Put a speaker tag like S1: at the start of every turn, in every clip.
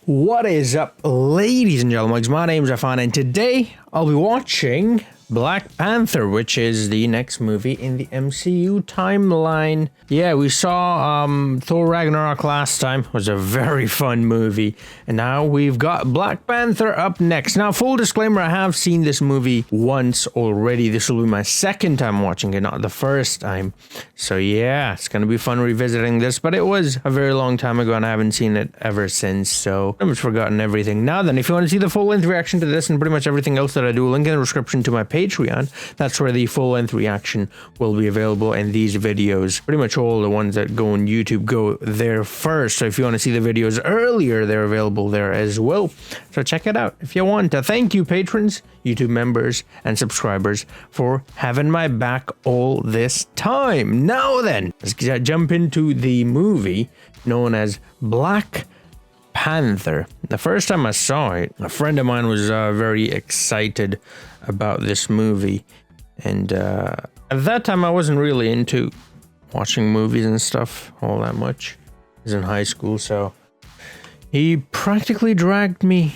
S1: What is up, ladies and gentlemen? My name's Alfa, and today I'll be watching Black Panther, which is the next movie in the MCU timeline. Yeah, we saw Thor Ragnarok last time. It was a very fun movie. And now we've got Black Panther up next. Now, full disclaimer, I have seen this movie once already. This will be my second time watching it, not the first time. So yeah, it's going to be fun revisiting this. But it was a very long time ago and I haven't seen it ever since. So I've forgotten everything. Now then, if you want to see the full-length reaction to this and pretty much everything else that I do, link in the description to my Patreon. That's where the full-length reaction will be available in these videos. Pretty much all the ones that go on YouTube go there first. So if you want to see the videos earlier, they're available there as well. So check it out if you want to. Thank you, patrons, YouTube members, and subscribers for having my back all this time. Now then, let's jump into the movie known as Black Panther. The first time I saw it, a friend of mine was very excited about this movie, and at that time I wasn't really into watching movies and stuff all that much. I was in high school, so he practically dragged me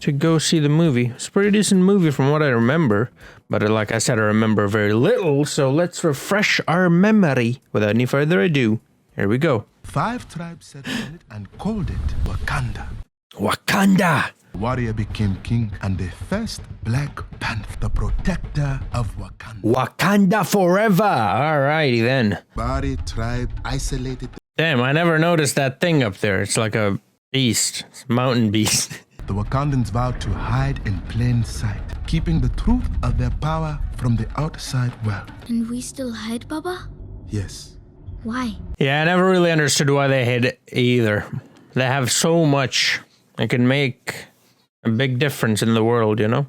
S1: to go see the movie. It's a pretty decent movie from what I remember, but like I said, I remember very little, so let's refresh our memory. Without any further ado, here we go.
S2: 5 tribes settled on it and called it Wakanda.
S1: Wakanda!
S2: Warrior became king and the first Black Panther, the protector of Wakanda.
S1: Wakanda forever! Alrighty then.
S2: Bari tribe isolated.
S1: Damn, I never noticed that thing up there. It's like a beast. It's a mountain beast.
S2: The Wakandans vowed to hide in plain sight, keeping the truth of their power from the outside world.
S3: And we still hide, Baba?
S2: Yes.
S3: Why?
S1: Yeah, I never really understood why they hid it either. They have so much. It can make a big difference in the world, you know?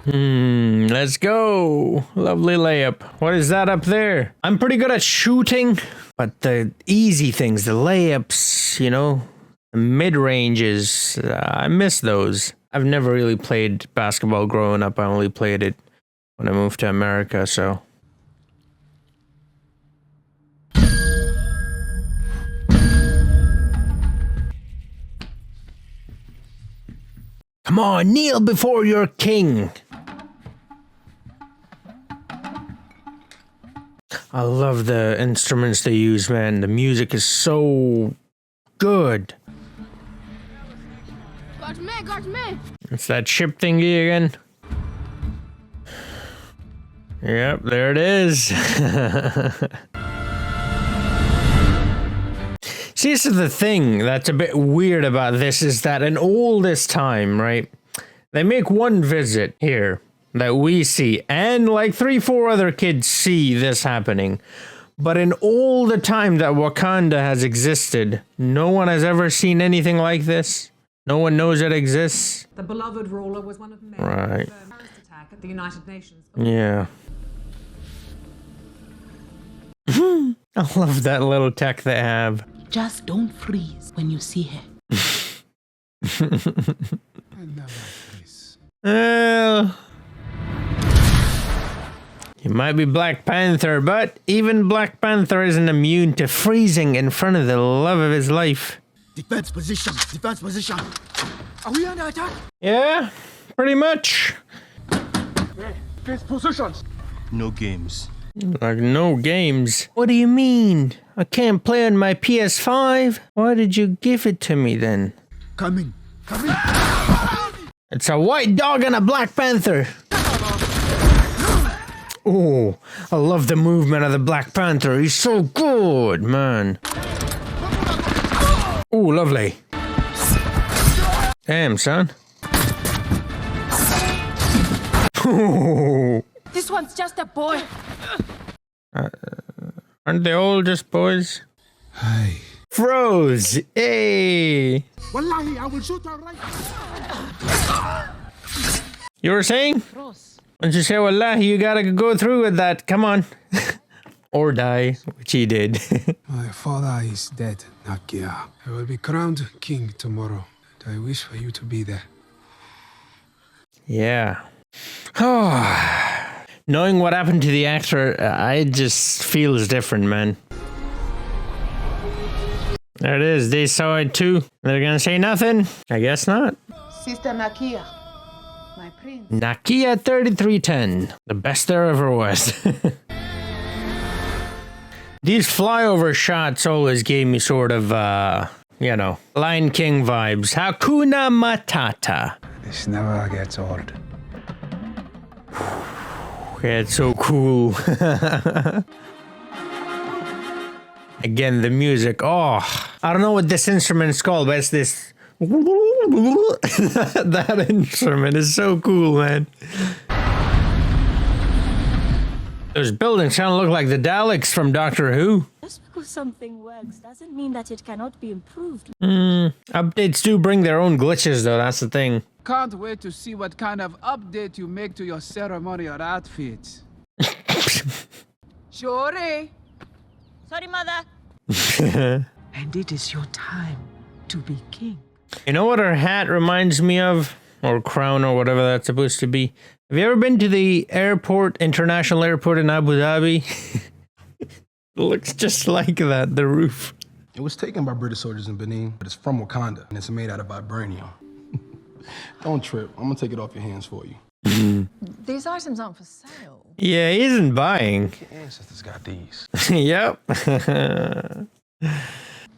S1: Let's go. Lovely layup. What is that up there? I'm pretty good at shooting, but the easy things, the layups, you know, the mid-ranges, I miss those. I've never really played basketball growing up. I only played it when I moved to America, so. Come on, kneel before your king. I love the instruments they use, man. The music is so good. It's that ship thingy again. Yep, there it is. See, this is the thing that's a bit weird about this, is that in all this time, right, they make one visit here that we see, and like 3-4 other kids see this happening. But in all the time that Wakanda has existed, no one has ever seen anything like this. No one knows it exists.
S4: The beloved ruler was one of many.
S1: Right.
S4: Terrorist attack at the United Nations.
S1: Yeah. I love that little tech they have.
S5: Just don't freeze when you see her.
S1: Well, he might be Black Panther, but even Black Panther isn't immune to freezing in front of the love of his life.
S6: Defense position, defense position. Are we under attack?
S1: Yeah, pretty much.
S6: Defense positions. No games.
S1: Like, no games. What do you mean? I can't play on my PS5? Why did you give it to me then?
S6: Coming, coming.
S1: It's a white dog and a Black Panther. Oh, I love the movement of the Black Panther. He's so good, man. Oh, lovely. Damn, son.
S5: This one's just a boy.
S1: Aren't they all just boys?
S2: Hi.
S1: Froze! Hey!
S6: Wallahi, I will shoot her right.
S1: You were saying? Once you say wallahi, you gotta go through with that. Come on. Or die, which he did.
S7: My father is dead, Nadia. I will be crowned king tomorrow, and I wish for you to be there.
S1: Yeah. Knowing what happened to the actor, I just feels different, man. There it is. They saw it too. They're gonna say nothing? I guess not.
S8: Sister Nakia, my prince.
S1: Nakia 3310. The best there ever was. These flyover shots always gave me sort of, you know, Lion King vibes. Hakuna Matata.
S7: This never gets old.
S1: Yeah, it's so cool. Again, the music. Oh, I don't know what this instrument is called, but it's this. That instrument is so cool, man. Those buildings kind of look like the Daleks from Doctor Who.
S9: Just because something works doesn't mean that it cannot be improved.
S1: Updates do bring their own glitches, though. That's the thing.
S10: Can't wait to see what kind of update you make to your ceremonial outfit. Sure.
S9: Sorry, mother.
S5: And it is your time to be king.
S1: You know what her hat reminds me of? Or crown or whatever that's supposed to be. Have you ever been to the airport, international airport in Abu Dhabi? It looks just like that, the roof.
S11: It was taken by British soldiers in Benin, but it's from Wakanda, and it's made out of vibranium. Don't trip. I'm gonna take it off your hands for you.
S4: These items aren't for sale.
S1: Yeah, he isn't buying.
S11: Your ancestors got these.
S1: Yep.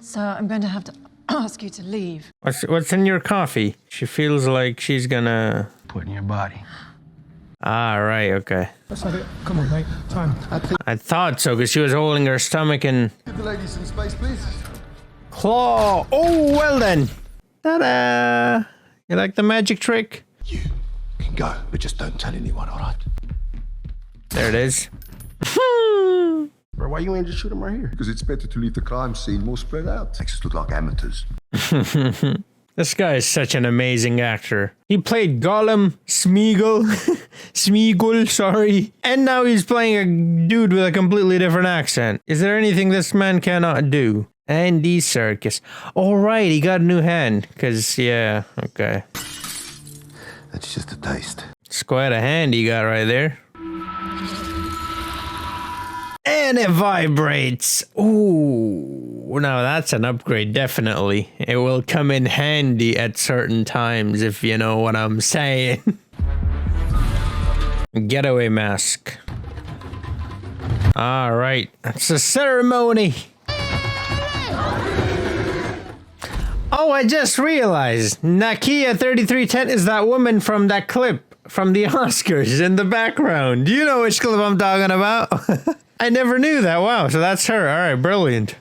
S4: So I'm going to have to ask you to leave.
S1: What's in your coffee? She feels like she's gonna...
S11: Put in your body.
S1: Ah, right, okay.
S7: That's not it. Come on, mate. Time.
S1: I thought so, because she was holding her stomach and...
S6: Give the lady some space, please.
S1: Claw! Oh, well then! Ta-da! You like the magic trick?
S6: You can go, but just don't tell anyone, all right?
S1: There it is.
S11: Bro, why you ain't just shoot him right here?
S6: Because it's better to leave the crime scene more spread out. Makes us look like amateurs.
S1: This guy is such an amazing actor. He played Gollum, Smeagol, sorry. And now he's playing a dude with a completely different accent. Is there anything this man cannot do? Andy Serkis. All right, he got a new hand. Because, yeah, okay.
S6: That's just a taste.
S1: It's quite a hand he got right there. And it vibrates. Ooh, now that's an upgrade, definitely. It will come in handy at certain times, if you know what I'm saying. Getaway mask. All right, it's a ceremony. Oh, I just realized Nakia 3310 is that woman from that clip from the Oscars in the background. Do you know which clip I'm talking about? I never knew that. Wow, so that's her. All right, brilliant.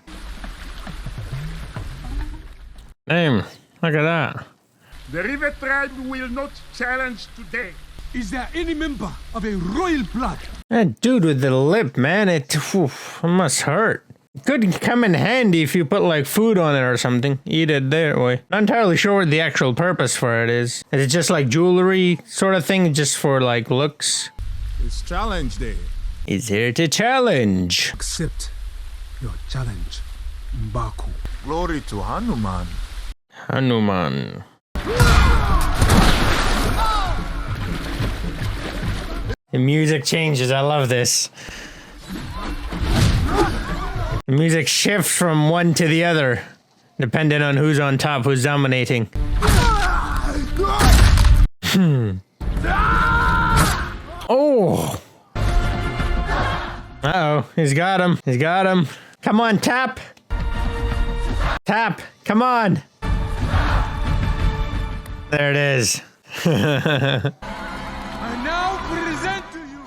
S1: Damn, look at that.
S12: The River tribe will not challenge today.
S6: Is there any member of a royal blood?
S1: That dude with the lip, man, it must hurt. Could come in handy if you put like food on it or something. Eat it that way. Not entirely sure what the actual purpose for it is. Is it just like jewelry sort of thing, just for like looks?
S12: It's challenge day.
S1: He's here to challenge.
S6: Accept your challenge, Mbaku.
S12: Glory to Hanuman.
S1: Hanuman. The music changes. I love this. The music shifts from one to the other, depending on who's on top, who's dominating. Oh! Uh-oh, he's got him. He's got him. Come on, tap! Tap! Come on! There it is.
S6: I now present to you.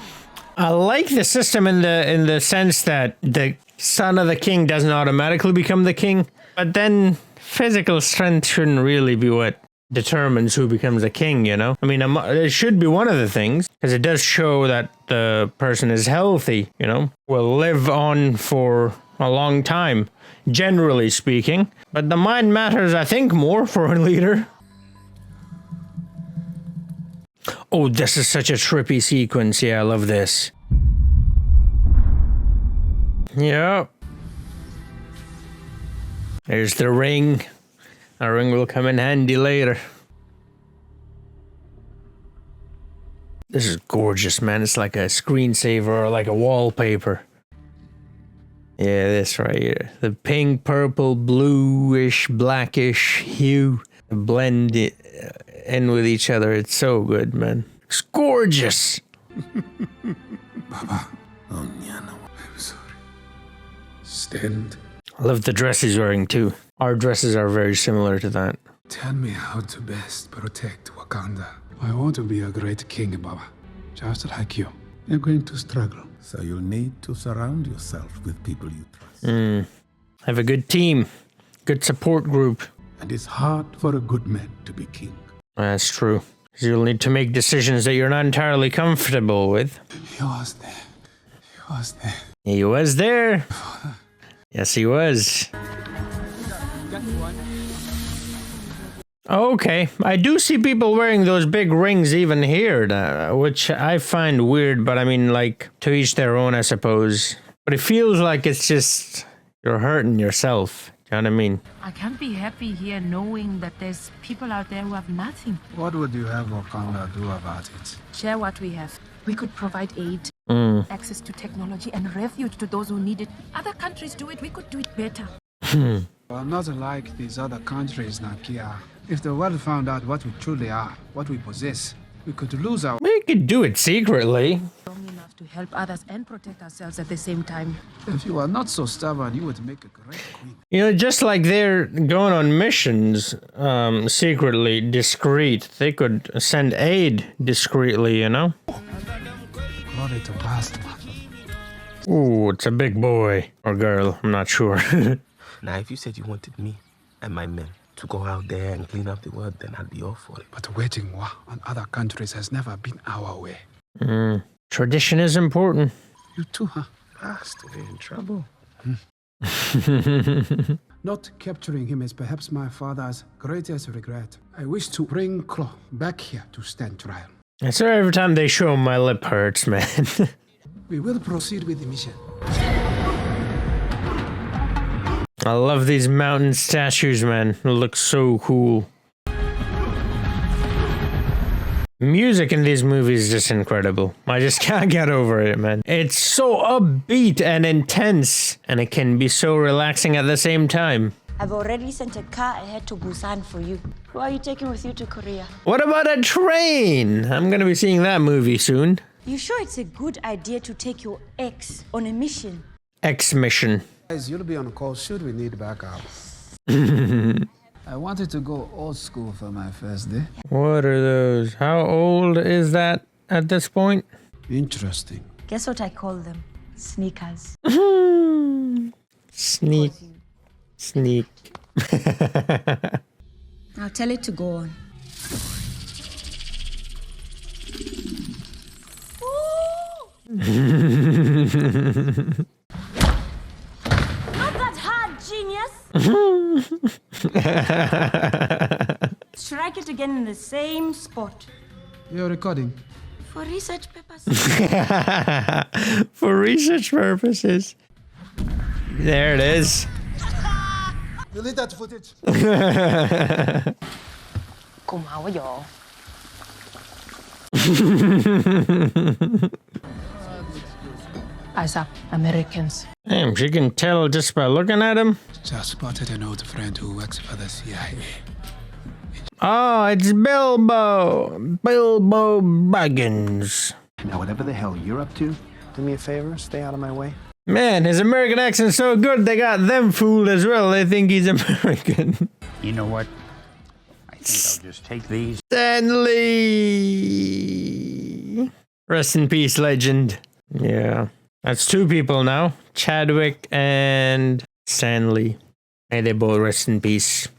S1: I like the system in the sense that the son of the king doesn't automatically become the king, but then physical strength shouldn't really be what determines who becomes a king, you know? I mean, it should be one of the things, because it does show that the person is healthy, you know? Will live on for a long time, generally speaking. But the mind matters, I think, more for a leader. Oh, this is such a trippy sequence. Yeah, I love this. Yep. There's the ring. A ring will come in handy later. This is gorgeous, man. It's like a screensaver or like a wallpaper. Yeah, this right here. The pink, purple, bluish, blackish hue blend in with each other. It's so good, man. It's gorgeous.
S7: Baba. Oh, no. I'm sorry. Stand.
S1: I love the dress he's wearing too. Our dresses are very similar to that.
S7: Tell me how to best protect Wakanda. I want to be a great king, Baba. Just like you. You're going to struggle.
S13: So you'll need to surround yourself with people you trust.
S1: Have a good team. Good support group.
S7: And it's hard for a good man to be king.
S1: That's true. You'll need to make decisions that you're not entirely comfortable with.
S7: He was there. He was there.
S1: He was there. Yes, he was. Okay, I do see people wearing those big rings even here, which I find weird, but I mean, like, to each their own, I suppose. But it feels like it's just, you're hurting yourself. Do you know what I mean?
S5: I can't be happy here knowing that there's people out there who have nothing.
S7: What would you have Wakanda do about it?
S5: Share what we have. We could provide aid, access to technology, and refuge to those who need it. Other countries do it, we could do it better.
S7: Well, not like these other countries, Nakia. If the world found out what we truly are, what we possess, we could lose our...
S1: We could do it secretly.
S5: Strong enough to help others and protect ourselves at the same time.
S7: If you are not so stubborn, you would make a great queen.
S1: You know, just like they're going on missions secretly, discreet, they could send aid discreetly, you know?
S7: Glory to past.
S1: Ooh, it's a big boy. Or girl, I'm not sure.
S14: Now, if you said you wanted me and my men to go out there and clean up the world, then I'd be all for it.
S7: But waging war on other countries has never been our way.
S1: Tradition is important.
S7: You too, huh?
S14: Still in trouble.
S7: Not capturing him is perhaps my father's greatest regret. I wish to bring Claw back here to stand trial.
S1: I swear every time they show him, my lip hurts, man.
S7: We will proceed with the mission.
S1: I love these mountain statues, man. It looks so cool. Music in these movies is just incredible. I just can't get over it, man. It's so upbeat and intense, and it can be so relaxing at the same time.
S9: I've already sent a car ahead to Busan for you. Who are you taking with you to Korea?
S1: What about a train? I'm gonna be seeing that movie soon.
S9: You sure it's a good idea to take your ex on a mission?
S1: Ex-mission.
S7: Guys, you'll be on call should we need backup. I wanted to go old school for my first day.
S1: What are those? How old is that at this point?
S7: Interesting.
S9: Guess what I call them? Sneakers.
S1: Sneak. Sneak.
S9: I'll tell it to go on. Not that hard, genius! Strike it again in the same spot.
S7: You're recording?
S9: For research purposes.
S1: For research purposes. There it is.
S6: Delete that footage.
S5: Eyes up, Americans.
S1: Damn, she can tell just by looking at him.
S7: Just spotted an old friend who works for the CIA.
S1: Oh, it's Bilbo. Bilbo Baggins.
S15: Now, whatever the hell you're up to, do me a favor, stay out of my way.
S1: Man, his American accent's so good, they got them fooled as well. They think he's American.
S15: You know what? I think I'll just take these.
S1: Stanley. Rest in peace, legend. Yeah. That's two people now. Chadwick and Stanley. May they both rest in peace.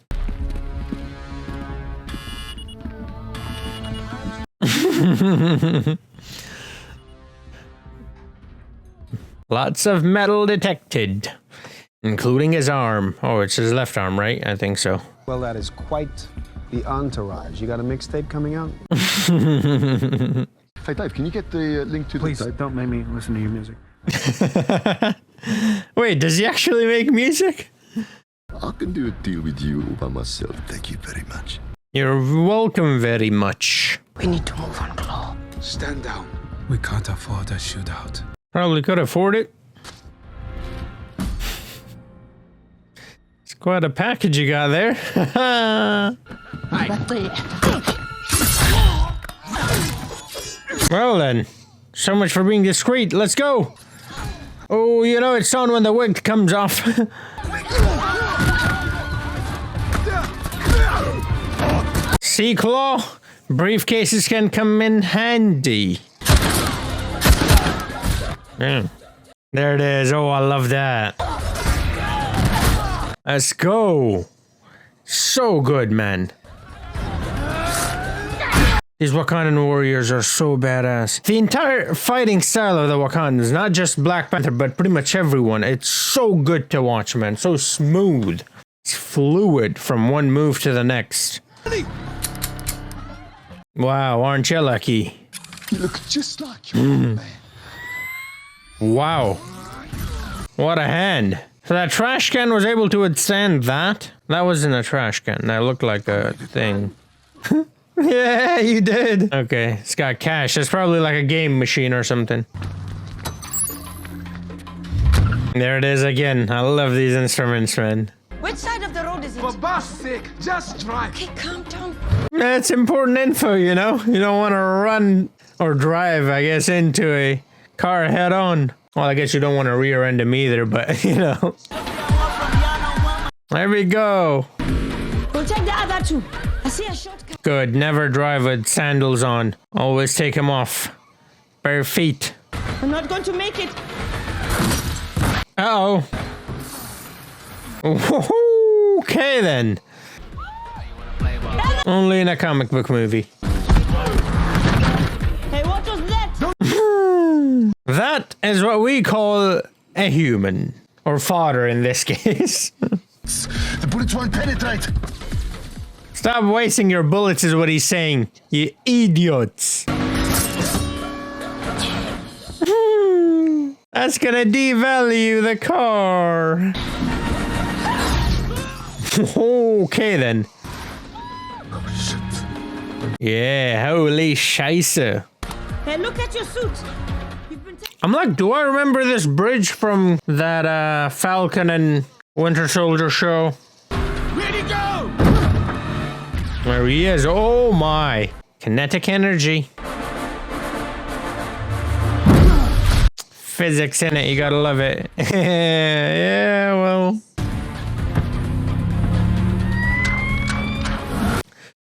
S1: Lots of metal detected, including his arm. Oh, it's his left arm, right? I think so.
S15: Well, that is quite the entourage. You got a mixtape coming out?
S16: Hey, Dave, can you get the link to
S15: Please,
S16: the tape?
S15: don't make me listen to your music.
S1: Wait, does he actually make music?
S16: I can do a deal with you by myself. Thank you very much.
S1: You're welcome very much.
S5: We need to move on, Claw.
S7: Stand down. We can't afford a shootout.
S1: Probably could afford it. Quite a package you got there. Well then, so much for being discreet. Let's go. Oh, you know it's on when the wig comes off. Sea claw. Briefcases can come in handy. There it is. Oh, I love that. Let's go. So good, man. These Wakandan warriors are so badass. The entire fighting style of the Wakandans, not just Black Panther, but pretty much everyone, it's so good to watch, man. So smooth. It's fluid from one move to the next. Wow, aren't you lucky?
S2: You look just like your man.
S1: Wow. What a hand. So that trash can was able to withstand that? That wasn't a trash can. That looked like a thing. Yeah, you did. Okay, it's got cash. It's probably like a game machine or something. There it is again. I love these instruments, man.
S9: Which side of the road is it?
S7: For boss sake, just drive.
S9: Okay, calm down.
S1: That's important info, you know? You don't want to run or drive, I guess, into a car head on. Well, I guess you don't want to rear end him either, but, you know. There we go.
S9: We'll take the other two. I see a shortcut.
S1: Good. Never drive with sandals on. Always take them off. Bare feet.
S9: I'm not going to make it.
S1: Uh-oh. Okay, then. Only in a comic book movie.
S9: Hey, what was that?
S1: That is what we call a human. Or fodder in this case.
S2: The bullets won't penetrate.
S1: Stop wasting your bullets is what he's saying. You idiots. That's gonna devalue the car. Okay then. Yeah, holy scheisse.
S9: Hey, look at your suit.
S1: I'm like, do I remember this bridge from that Falcon and Winter Soldier show?
S7: Ready, go!
S1: There he is. Oh my. Kinetic energy. Physics in it, you gotta love it. Yeah, well.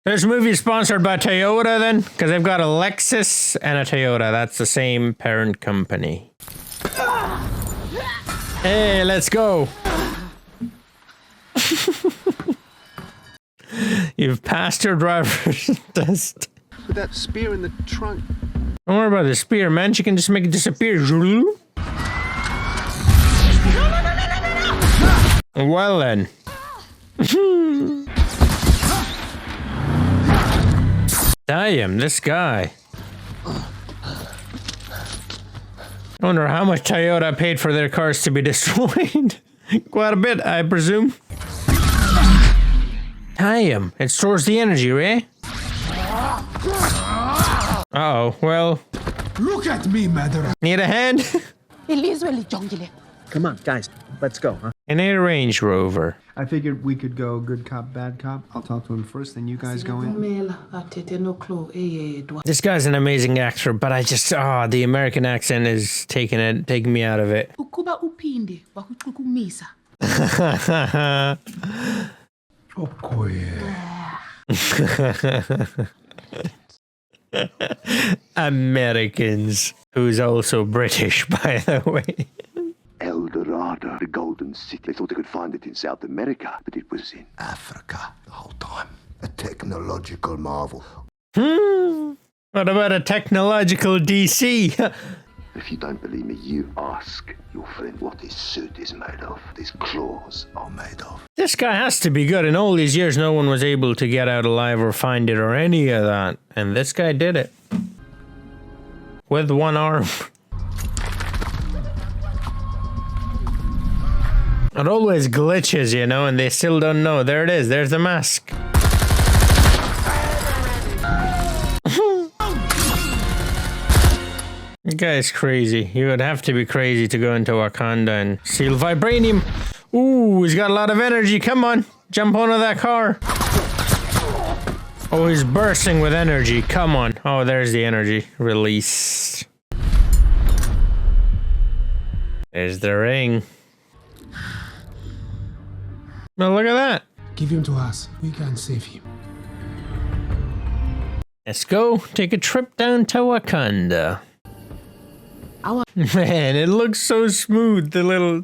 S1: This movie is sponsored by Toyota then, because they've got a Lexus and a Toyota. That's the same parent company. Hey, let's go. You've passed your driver's test.
S15: With that spear in the trunk.
S1: Don't worry about the spear, man. She can just make it disappear. Well then. Damn, this guy. I wonder how much Toyota paid for their cars to be destroyed. Quite a bit, I presume. Damn, it stores the energy, right? Uh-oh, well.
S2: Look at me, mother.
S1: Need a hand?
S15: Come on, guys, let's go, huh?
S1: In a Range Rover.
S15: I figured we could go good cop, bad cop. I'll talk to him first, then you guys go in.
S1: This guy's an amazing actor, but I just, the American accent is taking me out of it. Americans, who's also British, by the way.
S16: El Dorado, the Golden City. They thought they could find it in South America, but it was in Africa the whole time. A technological marvel.
S1: What about a technological DC?
S16: If you don't believe me, you ask your friend what his suit is made of, these claws are made of.
S1: This guy has to be good. In all these years, no one was able to get out alive or find it or any of that. And this guy did it. With one arm. It always glitches, you know, and they still don't know. There it is. There's the mask. This guy's crazy. You would have to be crazy to go into Wakanda and steal vibranium. Ooh, he's got a lot of energy. Come on, jump onto that car. Oh, he's bursting with energy. Come on. Oh, there's the energy released. There's the ring. Well, look at that.
S7: Give him to us. We can save him.
S1: Let's go take a trip down to Wakanda. Man, it looks so smooth. The little,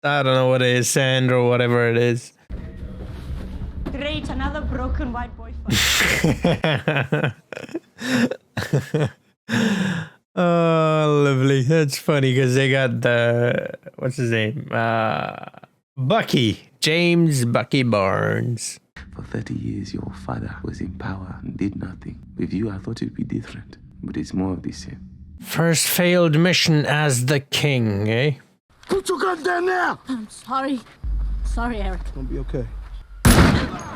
S1: I don't know what it is, sand or whatever it is.
S9: Great, another broken white boy fight.
S1: Oh, lovely. That's funny because they got the, what's his name? Bucky. James Bucky Barnes.
S14: For 30 years, your father was in power and did nothing. With you, I thought it'd be different, but it's more of the same.
S1: First failed mission as the king, eh?
S6: Put your gun down now!
S3: I'm sorry. Sorry, Eric.
S11: It's gonna be okay.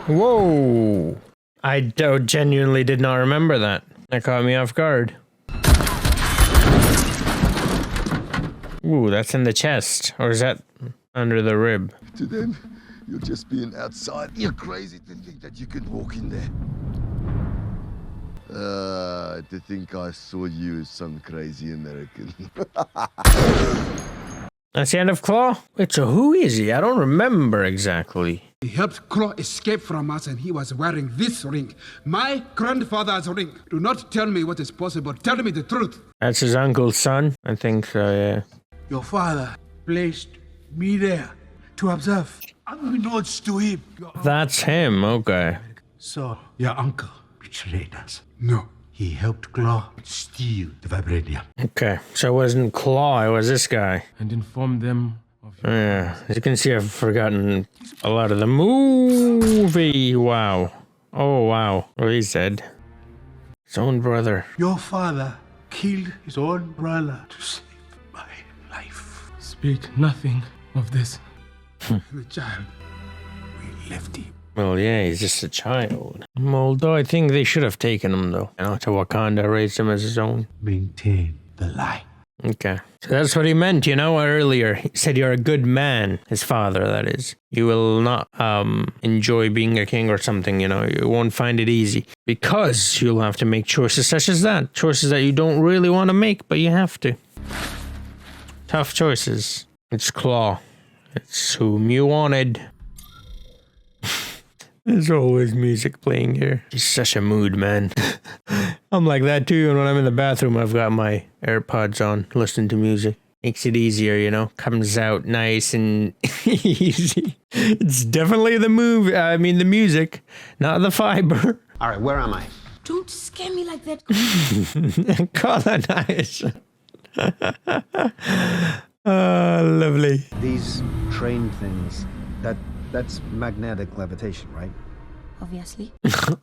S1: Whoa! I genuinely did not remember that. That caught me off guard. Ooh, that's in the chest. Or is that under the rib?
S16: To them, you're just being outside. You're crazy to think that you could walk in there. To think I saw you as some crazy American.
S1: That's the end of Claw? Wait, so who is he? I don't remember exactly.
S7: He helped Claw escape from us and he was wearing this ring. My grandfather's ring. Do not tell me what is possible. Tell me the truth.
S1: That's his uncle's son? I think so, yeah.
S6: Your father placed me there to observe. Unbeknownst to him.
S1: That's him, okay.
S13: So, your uncle betrayed us.
S7: No.
S13: He helped Claw steal the vibranium.
S1: Okay, so it wasn't Claw, it was this guy.
S11: And inform them of your
S1: Yeah, as you can see, I've forgotten a lot of the movie. Wow. Oh, wow. Well, he's dead. His own brother.
S13: Your father killed his own brother to save my life.
S11: Speak nothing of this.
S7: The child. We left him.
S1: Well, yeah, he's just a child. Although I think they should have taken him, though. You know, to Wakanda, raised him as his own.
S13: Maintain the lie.
S1: Okay. So that's what he meant, you know, earlier. He said you're a good man, his father, that is. You will not enjoy being a king or something, you know. You won't find it easy. Because you'll have to make choices such as that. Choices that you don't really want to make, but you have to. Tough choices. It's Claw. It's whom you wanted. There's always music playing here. He's such a mood, man. I'm like that too, and when I'm in the bathroom, I've got my AirPods on, listening to music. Makes it easier, you know? Comes out nice and easy. It's definitely the the music, not the fiber.
S15: All right, where am I?
S3: Don't scare me like that.
S1: Colonize. Oh, lovely.
S15: These train things, that's magnetic levitation, right?
S9: Obviously.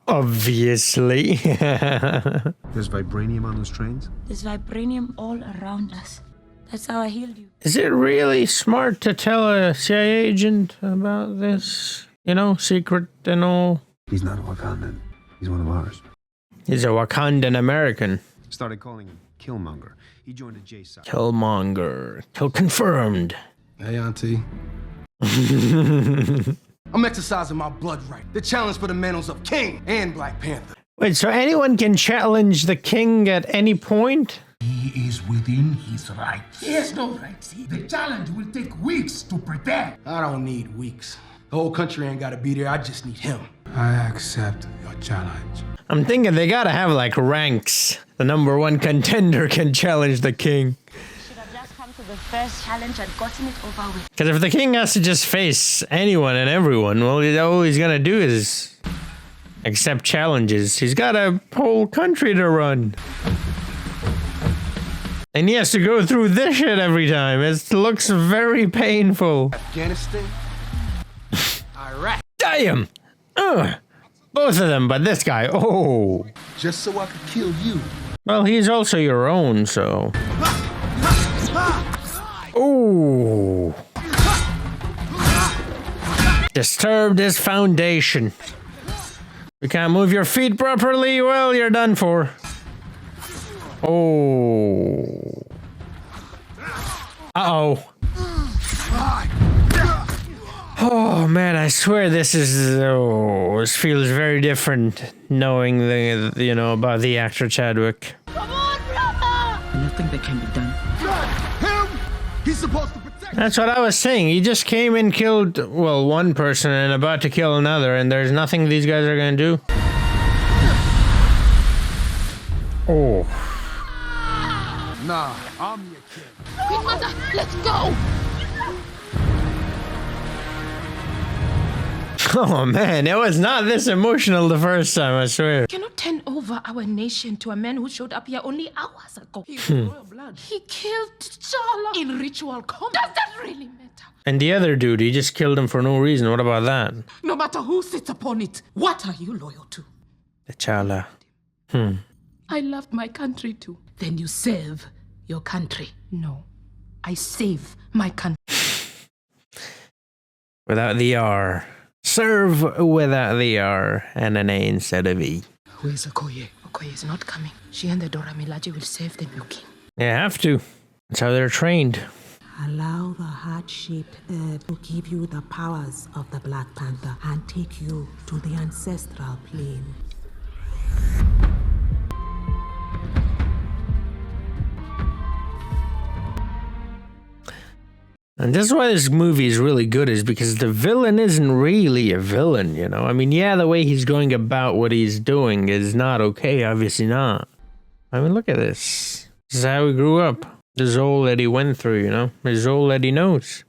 S1: Obviously.
S15: There's vibranium on those trains?
S9: There's vibranium all around us. That's how I healed you.
S1: Is it really smart to tell a CIA agent about this? You know, secret and all?
S15: He's not a Wakandan. He's one of ours.
S1: He's a Wakandan American.
S15: Started calling him Killmonger. He joined a J side.
S1: Killmonger. Kill confirmed.
S11: Hey, Auntie.
S6: I'm exercising my blood right. The challenge for the mantles of King and Black Panther.
S1: Wait, so anyone can challenge the king at any point?
S13: He is within his rights.
S6: He has no rights. The challenge will take weeks to prepare. I don't need weeks. The whole country ain't gotta be there. I just need him.
S7: I accept your challenge.
S1: I'm thinking they gotta have like ranks. The #1 contender can challenge the king.
S9: To the first challenge and gotten it over with.
S1: Because if the king has to just face anyone and everyone, well, all he's gonna do is accept challenges. He's got a whole country to run. And he has to go through this shit every time. It looks very painful.
S6: Afghanistan. Iraq.
S1: Damn! Both of them, but this guy, oh.
S6: Just so I could kill you.
S1: Well, he's also your own, so. Ooh. Disturbed his foundation. You can't move your feet properly, well, you're done for. Oh. Uh-oh. Oh man, I swear this feels very different knowing about the actor Chadwick.
S17: Nothing that can be done.
S6: Him! He's supposed to protect.
S1: That's what I was saying. He just came and killed, well, one person and about to kill another, and there's nothing these guys are gonna do. Oh.
S6: Nah, I'm your kid.
S5: Quick, mother, let's go!
S1: Oh man, it was not this emotional the first time, I swear.
S5: Cannot turn over our nation to a man who showed up here only hours ago. He was royal blood. He killed T'Challa in ritual combat. Does that really matter?
S1: And the other dude, he just killed him for no reason. What about that?
S5: No matter who sits upon it, what are you loyal to?
S1: T'Challa.
S5: I loved my country too. Then you save your country. No, I save my country.
S1: Without the R. Serve without the R and an A instead of E.
S5: Who is Okoye? Okoye is not coming. She and the Dora Milaje will save the new king.
S1: You have to. That's how they're trained.
S18: Allow the heart-shaped herb to give you the powers of the Black Panther and take you to the ancestral plane.
S1: And this is why this movie is really good, is because the villain isn't really a villain, you know? I mean, yeah, the way he's going about what he's doing is not okay, obviously not. I mean, look at this. This is how he grew up. This is all that he went through, you know? This is all that he knows.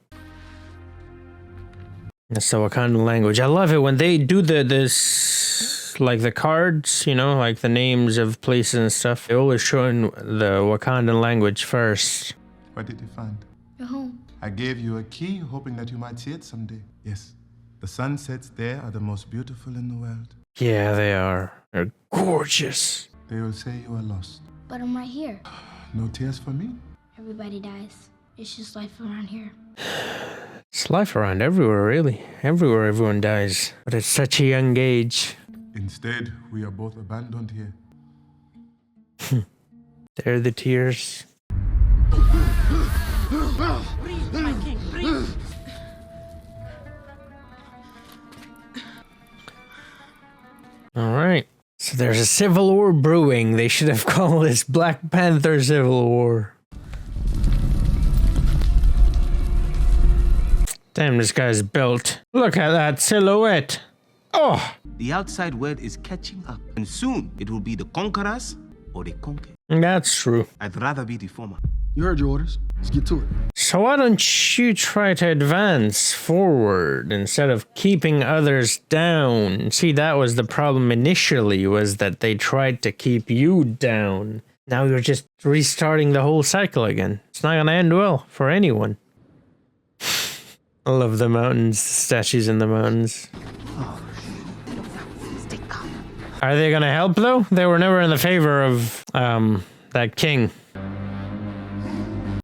S1: That's the Wakandan language. I love it when they do like the cards, you know, like the names of places and stuff. They always show in the Wakandan language first.
S2: What did you find?
S3: Your home.
S2: I gave you a key, hoping that you might see it someday. Yes, the sunsets there are the most beautiful in the world.
S1: Yeah, they are. They're gorgeous.
S2: They will say you are lost.
S3: But I'm right here.
S2: No tears for me?
S3: Everybody dies. It's just life around here.
S1: It's life around everywhere, really. Everywhere everyone dies. But at such a young age.
S2: Instead, we are both abandoned here.
S1: They're the tears.
S5: Breathe, my king, breathe.
S1: Alright. So there's a civil war brewing. They should have called this Black Panther Civil War. Damn, this guy's built. Look at that silhouette. Oh!
S19: The outside world is catching up, and soon it will be the conquerors or the conquered.
S1: That's true.
S19: I'd rather be the former.
S11: You heard your orders. Let's get to it.
S1: So why don't you try to advance forward instead of keeping others down? See, that was the problem initially, was that they tried to keep you down. Now you're just restarting the whole cycle again. It's not gonna end well for anyone. I love the mountains, the statues in the mountains. Are they gonna help though? They were never in the favor of that king.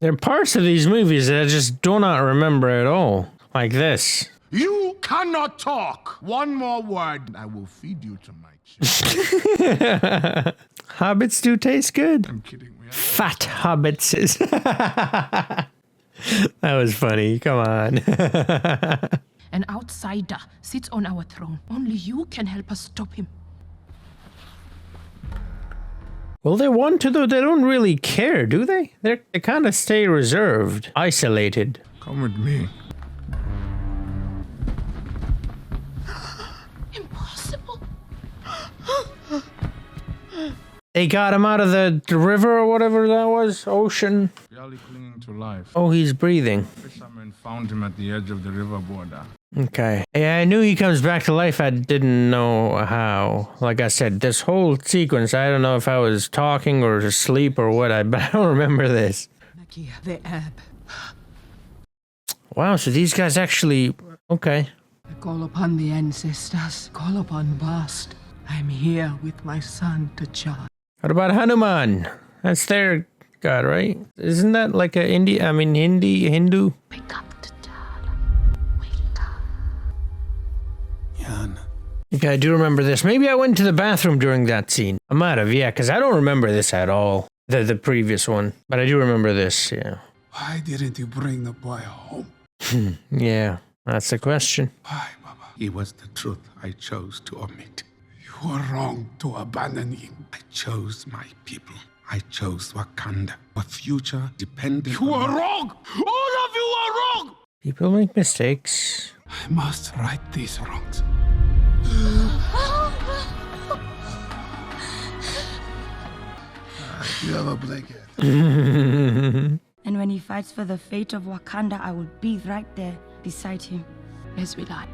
S1: There are parts of these movies that I just do not remember at all. Like this.
S6: You cannot talk. One more word, I will feed you to my children.
S1: Hobbits do taste good.
S6: I'm kidding.
S1: Fat hobbits is. That was funny. Come on.
S5: An outsider sits on our throne. Only you can help us stop him.
S1: Well, they want to, though. They don't really care, do they? They kind of stay reserved, isolated.
S6: Come with me.
S5: Impossible.
S1: They got him out of the river or whatever that was. Ocean.
S12: Barely clinging to life.
S1: Oh, he's breathing.
S12: Fishermen found him at the edge of the river border.
S1: Okay. Yeah, I knew he comes back to life. I didn't know how. Like I said, this whole sequence, I don't know if I was talking or asleep or what, but I don't remember this.
S18: The herb.
S1: Wow, so these guys actually... Okay.
S18: I call upon the ancestors. Call upon past. I'm here with my son T'Challa.
S1: What about Hanuman? That's their god, right? Isn't that like a Hindu?
S5: Pick up T'Challa.
S1: Okay, I do remember this. Maybe I went to the bathroom during that scene. I might have, yeah, because I don't remember this at all. The previous one. But I do remember this, yeah.
S7: Why didn't you bring the boy home?
S1: Yeah. That's the question.
S13: Why, Mama? It was the truth I chose to omit. You were wrong to abandon him. I chose my people. I chose Wakanda. Our future depended
S12: You are wrong! All of you are wrong!
S1: People make mistakes.
S13: I must right these wrongs.
S2: You have a blanket.
S9: And when he fights for the fate of Wakanda, I will be right there beside him.
S5: As will I.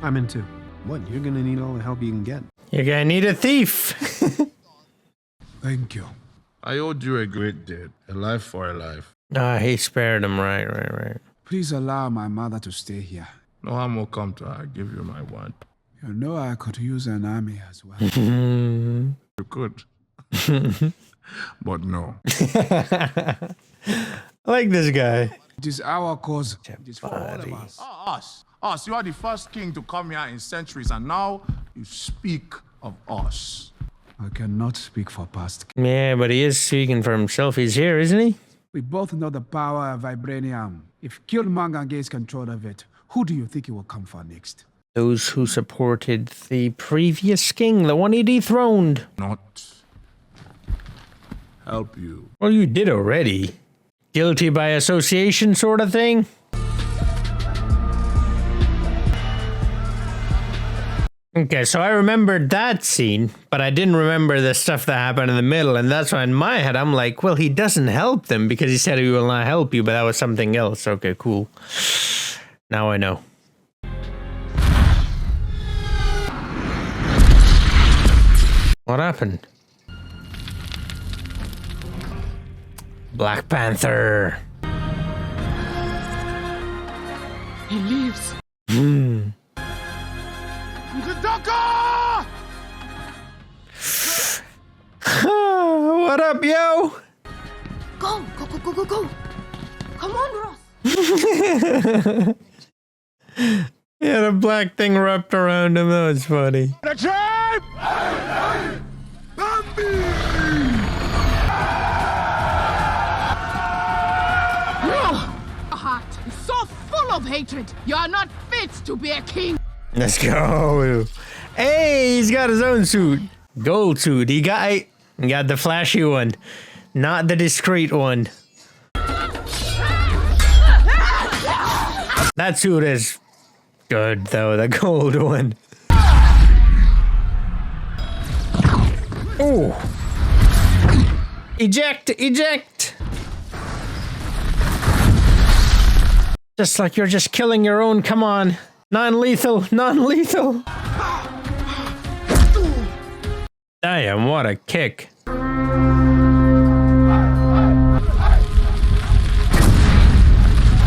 S15: I'm in too. What? You're gonna need all the help you can get.
S1: You're gonna need a thief.
S13: Thank you.
S20: I owed you a great debt. A life for a life.
S1: Ah, he spared him. Right.
S7: Please allow my mother to stay here.
S20: No harm will come to her. I give you my word.
S7: You know I could use an army as well.
S20: You could. But no.
S1: I like this guy.
S7: It is our cause. It is for all of us.
S12: Us. You are the first king to come here in centuries, and now you speak of us.
S7: I cannot speak for past.
S1: Yeah, but he is speaking for himself. He's here, isn't he?
S7: We both know the power of vibranium. If Killmonger gains control of it, who do you think he will come for next?
S1: Those who supported the previous king, the one he dethroned.
S20: Not help you.
S1: Well, you did already. Guilty by association sort of thing? Okay, so I remembered that scene, but I didn't remember the stuff that happened in the middle, and that's why in my head I'm like, well, he doesn't help them because he said he will not help you, but that was something else. Okay, cool. Now I know. What happened? Black Panther.
S5: He leaves.
S1: What up, yo?
S5: Go. Come on, Ross.
S1: Yeah, the black thing wrapped around him. That was funny.
S12: The tribe!
S5: Your heart is so full of hatred. You are not fit to be a king.
S1: Let's go. Hey, he's got his own suit. Gold suit. He got the flashy one, not the discreet one. That suit is good, though, the gold one. Oh. Eject! Just like you're just killing your own, come on. Non-lethal. Damn, what a kick.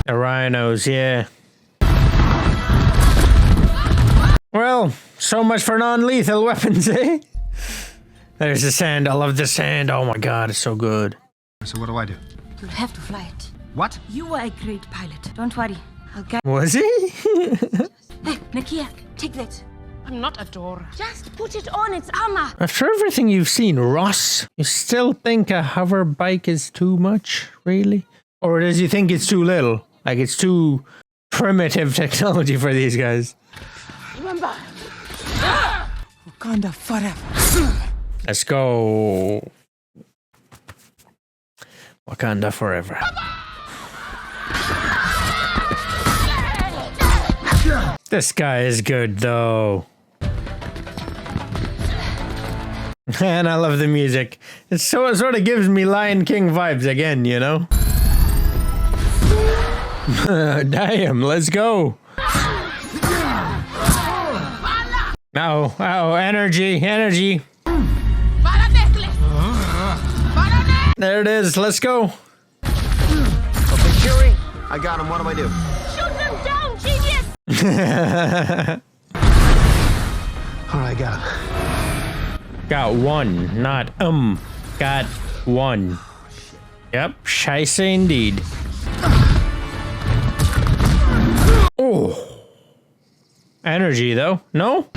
S1: The rhinos, yeah. Well, so much for non-lethal weapons, eh? There's the sand. I love the sand. Oh my god, it's so good.
S15: So what do I do?
S9: You'll have to fly it.
S15: What?
S9: You are a great pilot. Don't worry. I'll guide.
S1: Was he?
S9: Hey, Nakia, take that.
S5: I'm not a Dora.
S9: Just put it on. It's armor.
S1: After everything you've seen, Ross, you still think a hover bike is too much, really? Or does you think it's too little? Like it's too primitive technology for these guys?
S5: Remember.
S18: Wakanda forever.
S1: Let's go. Wakanda forever. This guy is good, though. And I love the music. It sort of gives me Lion King vibes again, you know? Damn, let's go. Oh, energy. There it is, let's go.
S21: Okay, Fury, I got him. What do I do?
S5: Shoot them down, genius!
S21: All right, got him.
S1: Got one, not got one. Yep, scheisse indeed. Oh. Energy, though. No?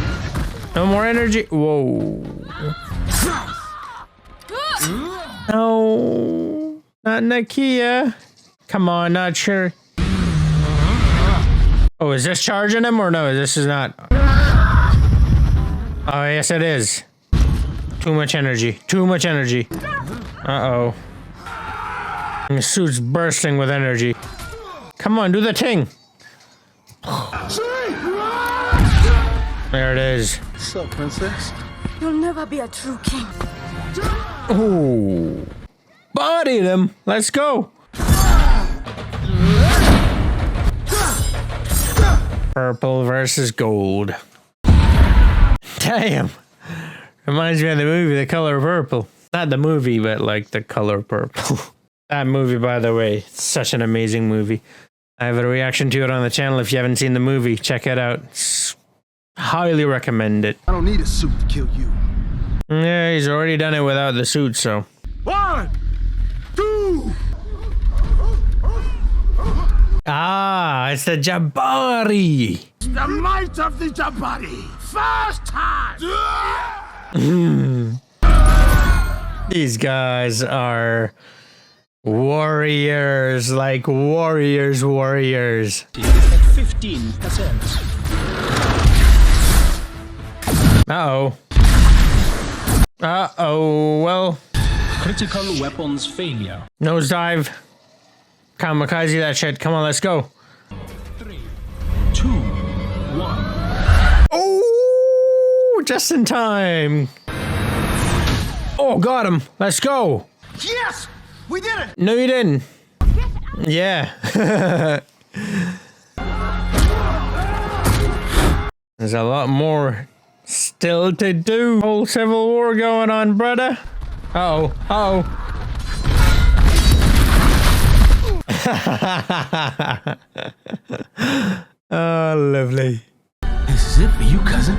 S1: No more energy? Whoa. No. Not Nakia. Come on, not sure. Oh, is this charging him or no? This is not. Oh, yes, it is. Too much energy. Too much energy. Uh-oh. The suit's bursting with energy. Come on, do the thing. There it is.
S11: What's up, princess?
S9: You'll never be a true king.
S1: Ooh. Bodied him. Let's go. Purple versus gold. Damn. Reminds me of the movie The Color Purple. Not the movie, but like The Color Purple. That movie, by the way, it's such an amazing movie. I have a reaction to it on the channel. If you haven't seen the movie, check it out. Highly recommend it.
S11: I don't need a suit to kill you.
S1: Yeah, he's already done it without the suit, so.
S12: 1, 2.
S1: Ah, it's the Jabari.
S12: The might of the Jabari. First time.
S1: These guys are warriors, like warriors.
S8: 15%.
S1: Uh-oh. Uh-oh, well.
S8: Critical weapons failure.
S1: Nosedive. Kamikaze that shit. Come on, let's go.
S8: 3, 2, 1.
S1: Oh, just in time. Oh, got him. Let's go.
S6: Yes! We did it!
S1: No, you didn't. Yeah. There's a lot more still to do. Whole civil war going on, brother. Uh-oh. Uh-oh. Oh, lovely.
S6: This is it for you, cousin.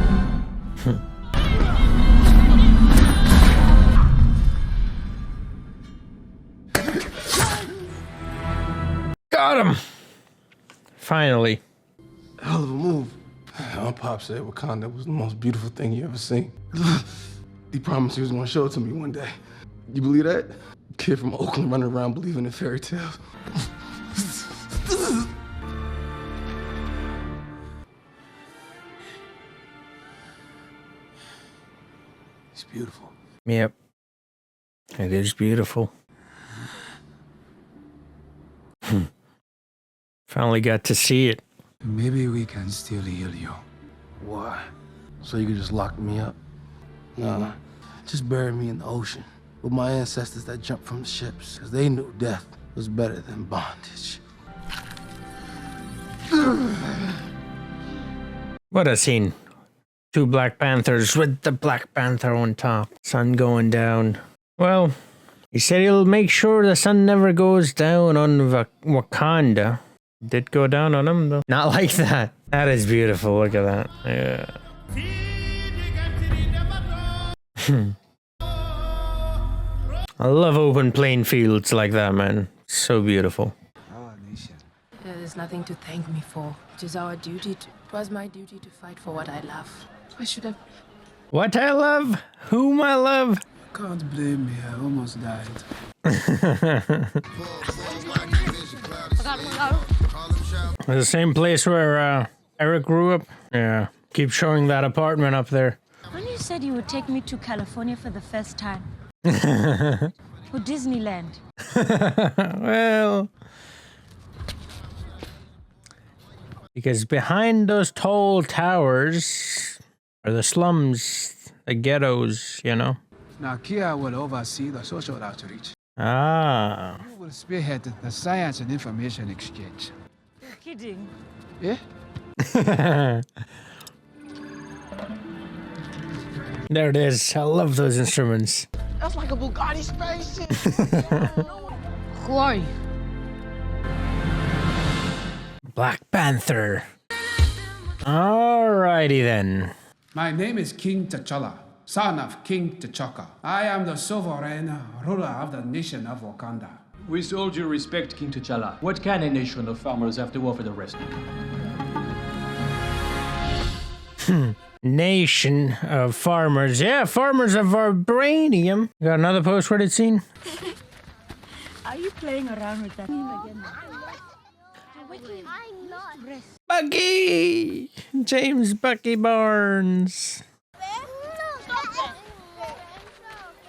S1: Got him. Finally.
S11: Hell of a move. My pop said Wakanda was the most beautiful thing you ever seen. He promised he was gonna show it to me one day. You believe that? Kid from Oakland running around believing in fairy tales. It's beautiful.
S1: Yep. It is beautiful. Finally got to see it.
S7: Maybe we can still heal you.
S11: Why? So you could just lock me up? No. Just bury me in the ocean with my ancestors that jumped from the ships, because they knew death was better than bondage.
S1: What a scene. 2 Black Panthers with the Black Panther on top. Sun going down. Well, he said he'll make sure the sun never goes down on Wakanda. Did go down on him, though. Not like that. That is beautiful. Look at that. Yeah. I love open plain fields like that, man. So beautiful.
S5: There's nothing to thank me for. It is our duty to... It was my duty to fight for what I love. I should have...
S1: What I love? Whom I love?
S7: Can't blame me, I almost died.
S1: The same place where Eric grew up. Yeah. Keep showing that apartment up there.
S9: When you said you would take me to California for the first time. For Disneyland.
S1: Well... Because behind those tall towers are the slums, the ghettos, you know?
S7: Now, Kia will oversee the social outreach.
S1: Ah.
S7: You will spearhead the science and information exchange.
S9: You're kidding.
S7: Yeah?
S1: There it is. I love those instruments.
S6: That's like a Bugatti spaceship.
S5: Who are you?
S1: Black Panther. Alrighty then.
S7: My name is King T'Challa, son of King T'Chaka. I am the sovereign ruler of the nation of Wakanda.
S8: With all due respect, King T'Challa, what can a nation of farmers have to offer the rest?
S1: Nation of farmers. Yeah, farmers of vibranium. Got another post-credit scene?
S9: Are you playing around with that again?
S1: Bucky! James Bucky Barnes.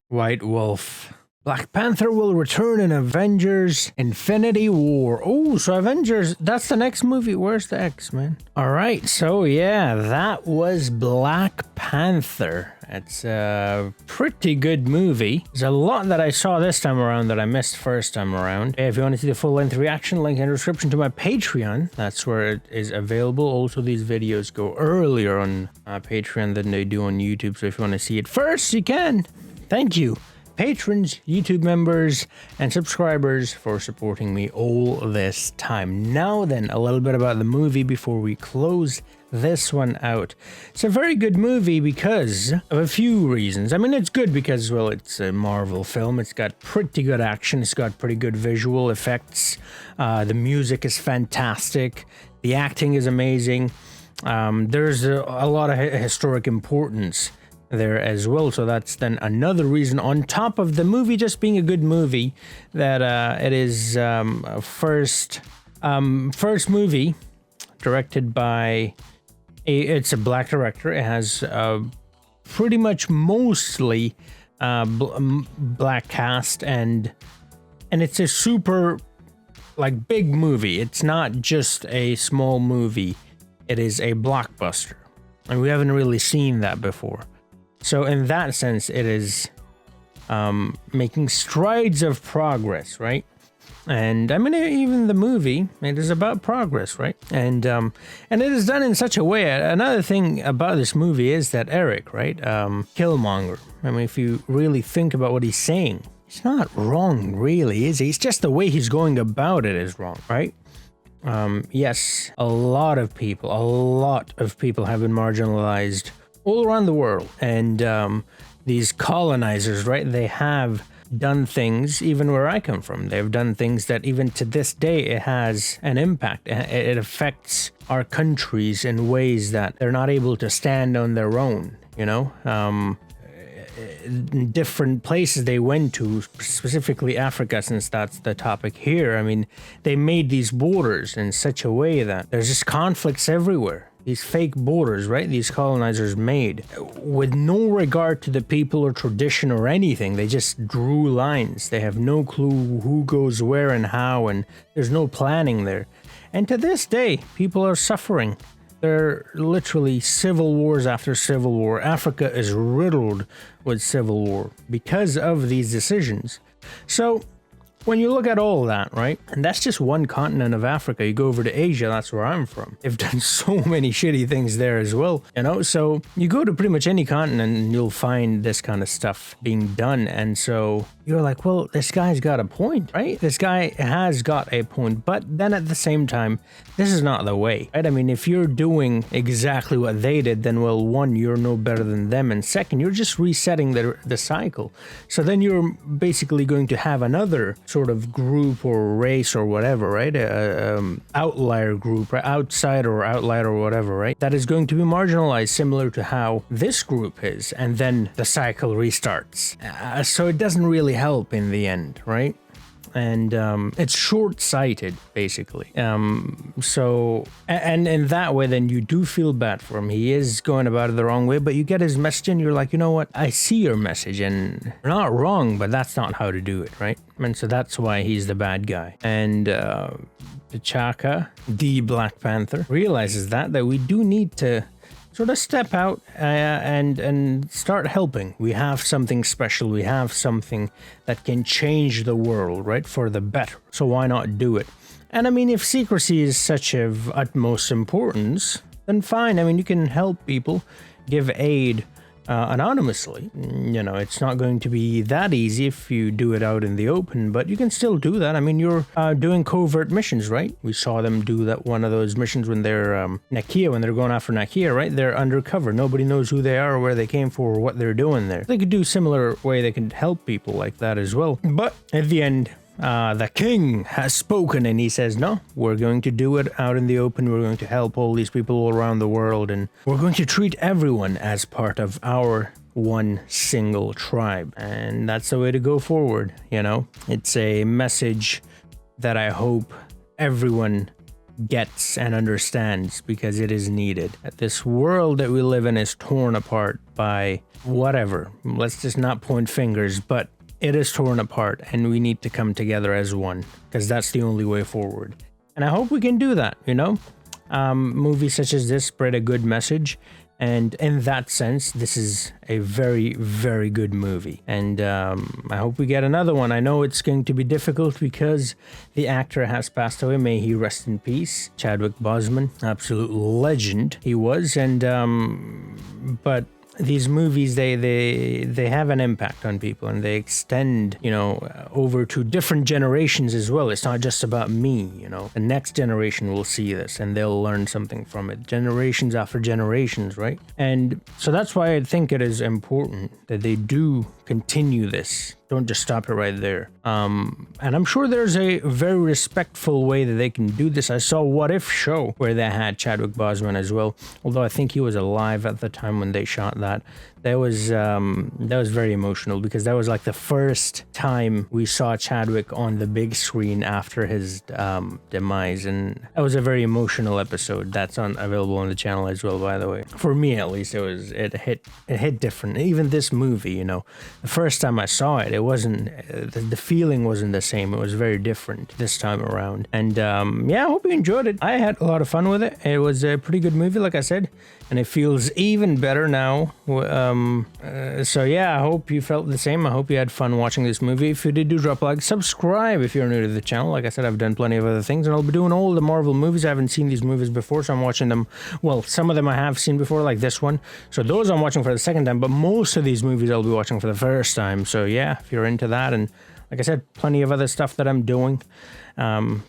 S1: White Wolf. Black Panther will return in Avengers Infinity War. Oh, so Avengers, that's the next movie. Where's the X, man? All right, so yeah, that was Black Panther. It's a pretty good movie. There's a lot that I saw this time around that I missed first time around. If you want to see the full-length reaction, link in the description to my Patreon. That's where it is available. Also, these videos go earlier on Patreon than they do on YouTube. So if you want to see it first, you can. Thank you. Patrons, YouTube members, and subscribers for supporting me all this time. Now then, a little bit about the movie before we close this one out. It's a very good movie because of a few reasons. I mean, it's good because, well, it's a Marvel film. It's got pretty good action. It's got pretty good visual effects. The music is fantastic. The acting is amazing. There's a lot of historic importance there as well, so that's then another reason on top of the movie just being a good movie that it is first movie directed by it's a black director. It has pretty much mostly black cast, and it's a super like big movie. It's not just a small movie, it is a blockbuster, and we haven't really seen that before. So in that sense, it is making strides of progress, right? And I mean, even the movie, it is about progress, right? And it is done in such a way. Another thing about this movie is that Eric, right? Killmonger. I mean, if you really think about what he's saying, he's not wrong, really, is he? It's just the way he's going about it is wrong, right? Yes, a lot of people have been marginalized all around the world, and these colonizers, right, they have done things, even where I come from, they've done things that even to this day it has an impact. It affects our countries in ways that they're not able to stand on their own, you know. Different places they went to, specifically Africa, since that's the topic here. I mean, they made these borders in such a way that there's just conflicts everywhere. These fake borders, right? These colonizers made with no regard to the people or tradition or anything. They just drew lines. They have no clue who goes where and how, and there's no planning there. And to this day, people are suffering. There are literally civil wars after civil war. Africa is riddled with civil war because of these decisions. So when you look at all that, right, and that's just one continent of Africa. You go over to Asia, that's where I'm from. They've done so many shitty things there as well, you know? So you go to pretty much any continent and you'll find this kind of stuff being done. And so you're like, well, this guy's got a point, right? This guy has got a point, but then at the same time, this is not the way, right? I mean, if you're doing exactly what they did, then, well, one, you're no better than them, and second, you're just resetting the cycle. So then you're basically going to have another sort of group or race or whatever, right? Outlier group, right? Outsider or outlier or whatever, right? That is going to be marginalized, similar to how this group is, and then the cycle restarts. So it doesn't really help in the end, right? And it's short-sighted, basically. So, and in that way, then you do feel bad for him. He is going about it the wrong way, but you get his message and you're like, you know what? I see your message, and you're not wrong, but that's not how to do it, right? And so that's why he's the bad guy. And T'Chaka, the Black Panther, realizes that we do need to sort of step out and start helping. We have something special. We have something that can change the world, right, for the better. So why not do it? And I mean, if secrecy is such of utmost importance, then fine. I mean, you can help people, give aid anonymously. You know, it's not going to be that easy if you do it out in the open, but you can still do that. I mean, you're doing covert missions, right? We saw them do that, one of those missions when they're Nakia, when they're going after Nakia, right? They're undercover. Nobody knows who they are or where they came from or what they're doing there. They could do similar way. They could help people like that as well. But at the end, the king has spoken, and he says, no, we're going to do it out in the open. We're going to help all these people all around the world, and we're going to treat everyone as part of our one single tribe. And that's the way to go forward, you know? It's a message that I hope everyone gets and understands, because it is needed. This world that we live in is torn apart by whatever. Let's just not point fingers, but it is torn apart, and we need to come together as one, because that's the only way forward. And I hope we can do that, you know? Movies such as this spread a good message, and in that sense, this is a very, very good movie. And I hope we get another one. I know it's going to be difficult because the actor has passed away. May he rest in peace. Chadwick Boseman, absolute legend he was. And but these movies, they have an impact on people, and they extend, you know, over to different generations as well. It's not just about me, you know. The next generation will see this and they'll learn something from it, generations after generations, right? And so that's why I think it is important that they do continue this. Don't just stop it right there. And I'm sure there's a very respectful way that they can do this. I saw What If show where they had Chadwick Boseman as well, although I think he was alive at the time when they shot that. That was very emotional, because that was like the first time we saw Chadwick on the big screen after his demise, and that was a very emotional episode. That's available on the channel as well, by the way. For me, at least, it hit different. Even this movie, you know, the first time I saw it, it wasn't the feeling wasn't the same. It was very different this time around. And yeah, I hope you enjoyed it. I had a lot of fun with it. It was a pretty good movie, like I said, and it feels even better now. So yeah, I hope you felt the same. I hope you had fun watching this movie. If you did, do drop a like, subscribe if you're new to the channel. Like I said, I've done plenty of other things, and I'll be doing all the Marvel movies. I haven't seen these movies before, so I'm watching them. Well, some of them I have seen before, like this one. So those I'm watching for the second time, but most of these movies I'll be watching for the first time. So yeah, if you're into that, and like I said, plenty of other stuff that I'm doing,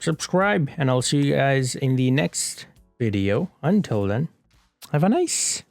S1: subscribe, and I'll see you guys in the next video. Until then, have a nice